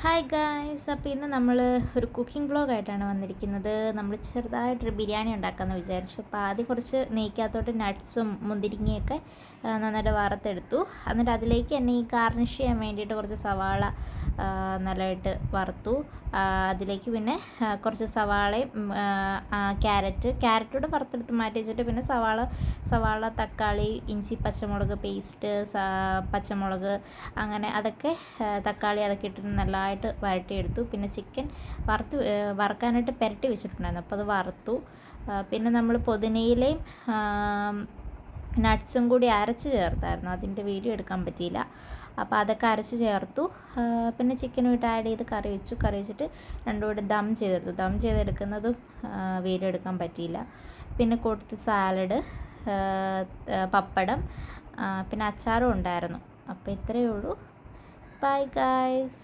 Hi guys, അപ്പോൾ ഇന്ന് നമ്മൾ ഒരു കുക്കിംഗ് വ്ളോഗായിട്ടാണ് വന്നിരിക്കുന്നത്. നമ്മൾ ചെറുതായിട്ടൊരു ബിരിയാണി ഉണ്ടാക്കാമെന്ന് വിചാരിച്ചു. അപ്പോൾ ആദ്യം കുറച്ച് നെയ്ക്കകത്തോട്ട് നട്ട്സും മുന്തിരിങ്ങയൊക്കെ നന്നായിട്ട് വറുത്തെടുത്തു. എന്നിട്ട് അതിലേക്ക് തന്നെ ഈ ഗാർണിഷ് ചെയ്യാൻ വേണ്ടിയിട്ട് കുറച്ച് സവാള നല്ലതായിട്ട് വറുത്തു. അതിലേക്ക് പിന്നെ കുറച്ച് സവാളയും ക്യാരറ്റൂടെ വറുത്തെടുത്ത് മാറ്റി വെച്ചിട്ട് പിന്നെ സവാള, തക്കാളി, ഇഞ്ചി, പച്ചമുളക് പേസ്റ്റ്, പച്ചമുളക്, അങ്ങനെ അതൊക്കെ തക്കാളി അതൊക്കെ ഇട്ടിട്ട് നല്ലതായിട്ട് വഴട്ടിയെടുത്തു. പിന്നെ ചിക്കൻ വറുക്കാനായിട്ട് പുരട്ടി വെച്ചിട്ടുണ്ടായിരുന്നു, അപ്പോൾ അത് വറുത്തു. പിന്നെ നമ്മൾ പുതിനയിലയും നട്ട്സും കൂടി അരച്ച് ചേർത്തായിരുന്നു, അതിൻ്റെ വീഡിയോ എടുക്കാൻ പറ്റിയില്ല. അപ്പോൾ അതൊക്കെ അരച്ച് ചേർത്തു. പിന്നെ ചിക്കനും ഇട്ട് ആഡ് ചെയ്ത് കറി വെച്ചിട്ട് രണ്ടും കൂടി ദം ചെയ്തെടുക്കുന്നതും വീഡിയോ എടുക്കാൻ പറ്റിയില്ല. പിന്നെ കൂട്ടത്തിൽ സാലഡ്, പപ്പടം, പിന്നെ അച്ചാറും ഉണ്ടായിരുന്നു. അപ്പോൾ ഇത്രയേ ഉള്ളൂ. Bye guys.